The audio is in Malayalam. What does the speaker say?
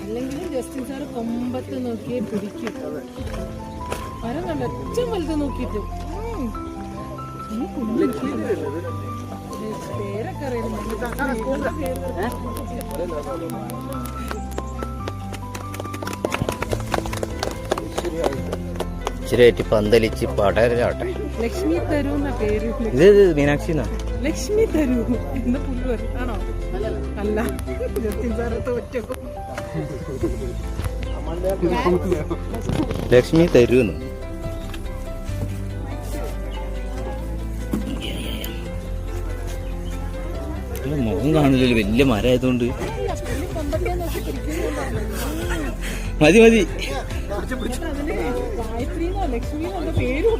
അല്ലെങ്കിലും ജസ്റ്റിൻ സാറ് കൊമ്പത്ത് നോക്കിയേ പിടിക്കും. മരം കണ്ട ഏറ്റവും വലുത് നോക്കിയിട്ട് പേരൊക്കെ ഇച്ചിരി പന്തലിച്ച് പടരാട്ടെ. ലക്ഷ്മി തരൂ എന്ന പേര്. ഇത് മീനാക്ഷി ലക്ഷ്മി തരൂ എന്ന് പുല്ല് ആണോ? അല്ല, ജസ്റ്റിൻ സാറ് തോറ്റു. ലക്ഷ്മി തരൂന്ന് മുഖം കാണില്ലല്ലോ, വലിയ മരമായതുകൊണ്ട്. മതി മതി. ഗായത്രിന്നോ ലക്ഷ്മിന്നോ പേര്